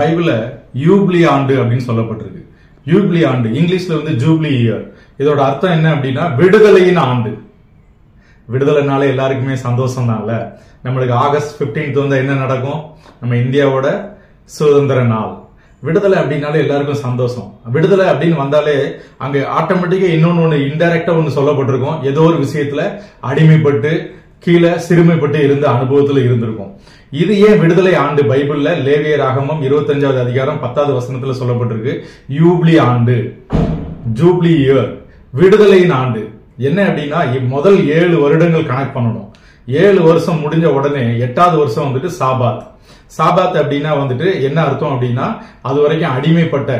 பைபிள்ல யூப்ளி ஆண்டு அப்படின்னு சொல்லப்பட்டிருக்கு. யூப்ளி ஆண்டு இங்கிலீஷ்ல வந்து ஜூப்ளி இயர். இதோட அர்த்தம் என்ன அப்படின்னா விடுதலையின் ஆண்டு. விடுதலைனால எல்லாருக்குமே சந்தோஷம் தான்ல. நம்மளுக்கு ஆகஸ்ட் 15 வந்து என்ன நடக்கும்? நம்ம இந்தியாவோட சுதந்திர நாள். விடுதலை அப்படின்னாலே எல்லாருக்கும் சந்தோஷம். விடுதலை அப்படின்னு வந்தாலே அங்க ஆட்டோமேட்டிக்கா இன்னொன்னு இன்டைரக்டா ஒன்னு சொல்லப்பட்டிருக்கும். ஏதோ ஒரு விஷயத்துல அடிமைப்பட்டு கீழே சிறுமைப்பட்டு இருந்த அனுபவத்துல இருந்திருக்கும். இது ஏன் விடுதலை ஆண்டு? பைபிள்ல லேவியர் ஆகமம் 25வது அதிகாரம் 10வது வசனத்துல சொல்லப்பட்டிருக்கு. யூப்ளி ஆண்டு, ஜூப்ளி இயர், விடுதலையின் ஆண்டு. என்ன அப்படின்னா முதல் 7 வருடங்கள் கனெக்ட் பண்ணணும். 7 வருஷம் முடிஞ்ச உடனே 8வது வருஷம் வந்துட்டு சாபாத். சாபாத் அப்படின்னா வந்துட்டு என்ன அர்த்தம் அப்படின்னா அது வரைக்கும் அடிமைப்பட்ட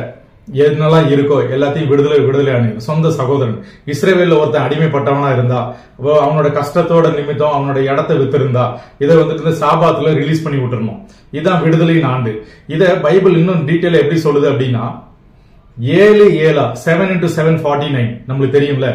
என்னெல்லாம் இருக்கோ எல்லாத்தையும் விடுதலை ஆனது. சொந்த சகோதரன் இஸ்ரேவேல்ல ஒருத்தன் அடிமைப்பட்டவனா இருந்தா, அவனோட கஷ்டத்தோட நிமித்தம் அவனோட இடத்தை வித்திருந்தா இதை வந்துட்டு சாபாத்துல ரிலீஸ் பண்ணி விட்டுறணும். இதுதான் விடுதலையின் ஆண்டு. இத பைபிள் இன்னும் டீட்டெயில் எப்படி சொல்லுது அப்படின்னா 7 into 7 49 நம்மளுக்கு தெரியும்ல.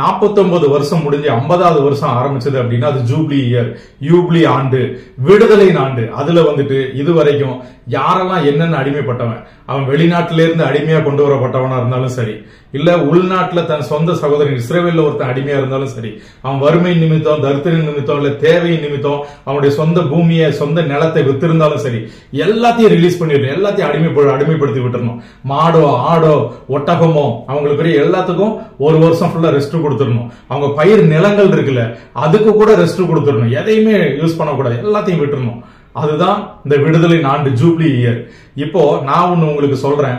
49 வருஷம் முடிஞ்சு 50வது வருஷம் ஆரம்பிச்சது அப்படின்னா அது ஜூப்ளி இயர், யூப்ளி ஆண்டு, விடுதலையின் ஆண்டு. அதுல வந்துட்டு இதுவரைக்கும் யாரெல்லாம் என்னென்ன அடிமைப்பட்டவன், அவன் வெளிநாட்டில இருந்து அடிமையா கொண்டு வரப்பட்டவனா இருந்தாலும் சரி, இல்ல உள்நாட்டுல தன் சொந்த சகோதரன் இஸ்ரேவேல்ல ஒருத்தன் அடிமையா இருந்தாலும் சரி, அவன் வறுமை நிமித்தம், தரித்திரம் நிமித்தம், இல்ல தேவையின் நிமித்தம் அவனுடைய சொந்த பூமியை சொந்த நிலத்தை வித்திருந்தாலும் சரி, எல்லாத்தையும் ரிலீஸ் பண்ணிடணும். எல்லாத்தையும் அடிமைப்படுத்தி விட்டுறணும். மாடோ ஆடோ ஒட்டகமோ அவங்களுக்கு எல்லாத்துக்கும் 1 வருஷம் ஃபுல்லா ரெஸ்ட் கொடுத்துடணும். அவங்க பயிர் நிலங்கள் இருக்குல்ல அதுக்கு கூட ரெஸ்ட் கொடுத்துடணும். எதையுமே யூஸ் பண்ணக்கூடாது, எல்லாத்தையும் விட்டுறணும். அதுதான் இந்த விடுதலை ஆண்டு, ஜூப்ளி இயர். இப்போ நான் ஒண்ணு உங்களுக்கு சொல்றேன்.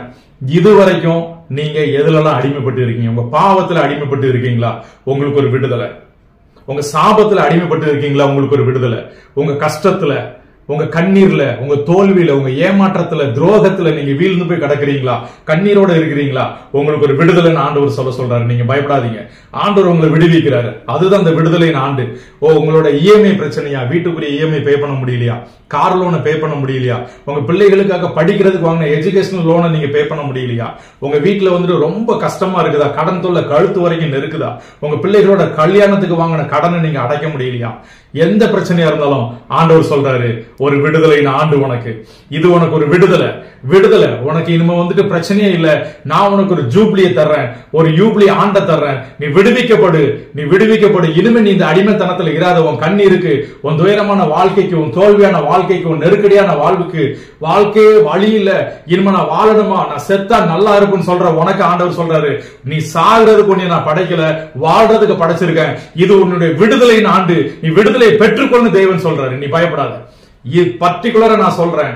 இதுவரைக்கும் நீங்க எதுலலாம் அடிமைப்பட்டு இருக்கீங்க? உங்க பாவத்துல அடிமைப்பட்டு இருக்கீங்களா? உங்களுக்கு ஒரு விடுதலை. உங்க சாபத்துல அடிமைப்பட்டு இருக்கீங்களா? உங்களுக்கு ஒரு விடுதலை. உங்க கஷ்டத்துல, உங்க கண்ணீர்ல, உங்க தோல்வியில, உங்க ஏமாற்றத்துல, துரோகத்துல நீங்க வீழ்ந்து போய் கிடக்குறீங்களா? கண்ணீரோட இருக்கிறீங்களா? உங்களுக்கு ஒரு விடுதலைன்னு ஆண்டவர் சொல்றாரு. நீங்க பயப்படாதீங்க, ஆண்டவர் உங்களை விடுவிக்கிறாரு. அதுதான் இந்த விடுதலையின் ஆண்டு. உங்களோட இஎம்ஐ பிரச்சனையா? வீட்டுக்குரிய இஎம்ஐ பே பண்ண முடியலையா? கார் லோனை பே பண்ண முடியலையா? உங்க பிள்ளைகளுக்காக படிக்கிறதுக்கு வாங்கின எஜுகேஷனல் லோனை நீங்க பே பண்ண முடியலையா? உங்க வீட்டுல வந்துட்டு ரொம்ப கஷ்டமா இருக்குதா? கடன் தொல்லை கழுத்து வரைக்கும் நெருக்குதா? உங்க பிள்ளைகளோட கல்யாணத்துக்கு வாங்கின கடனை நீங்க அடைக்க முடியலையா? எந்த பிரச்சனையா இருந்தாலும் ஆண்டவர் சொல்றாரு ஒரு விடுதலையின் ஆண்டு உனக்கு. இது உனக்கு ஒரு விடுதலை. உனக்கு இனிமே வந்துட்டு பிரச்சனையே இல்ல. நான் உனக்கு ஒரு ஜூப்ளியை தர்றேன், ஒரு யூப்ளி ஆண்டை தர்றேன். நீ விடுவிக்கப்படு. இனிமே நீ இந்த அடிமைத்தனத்துல இராத. உன் கண்ணீருக்கு, உன் துயரமான வாழ்க்கைக்கு, உன் தோல்வியான வாழ்க்கைக்கு, உன் நெருக்கடியான வாழ்வுக்கு, வாழ்க்கையே வழி இல்ல, இனிமே நான் வாழணுமா, நான் செத்தா நல்லா இருக்குன்னு சொல்ற உனக்கு ஆண்டவர் சொல்றாரு நீ சாகிறதுக்கு உன்னை நான் படைக்கல, வாழ்றதுக்கு படைச்சிருக்கேன். இது உன்னுடைய விடுதலையின் ஆண்டு. நீ விடுதலையை பெற்றுக்கொள்ளு தேவன் சொல்றாரு. நீ பயப்படாத. பர்டிகுலரா நான் சொல்றேன்,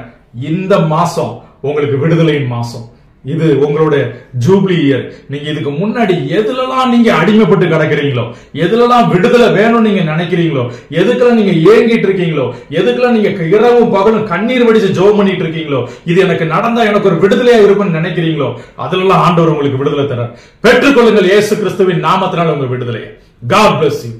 இந்த மாசம் உங்களுக்கு விடுதலையின் மாசம். இது உங்களுடைய ஜூப்ளி இயர். நீங்க இதுக்கு முன்னாடி எதுலலாம் நீங்க அடிமைப்பட்டு கிடக்கிறீங்களோ, எதுலலாம் விடுதலை வேணும்னு நீங்க நினைக்கிறீங்களோ, எதுக்கெல்லாம் நீங்க ஏங்கிட்டு இருக்கீங்களோ, எதுக்கெல்லாம் நீங்க இரவும் பகலும் கண்ணீர் வடிச்சு ஜெபம் பண்ணிட்டு இருக்கீங்களோ, இது எனக்கு நடந்தா எனக்கு ஒரு விடுதலையா இருக்கும்னு நினைக்கிறீங்களோ, அதுலலாம் ஆண்டவர் உங்களுக்கு விடுதலை தர. பெற்றுக்கொள்ளுங்கள் இயேசு கிறிஸ்துவின் நாமத்தினால் உங்க விடுதலை. God bless you.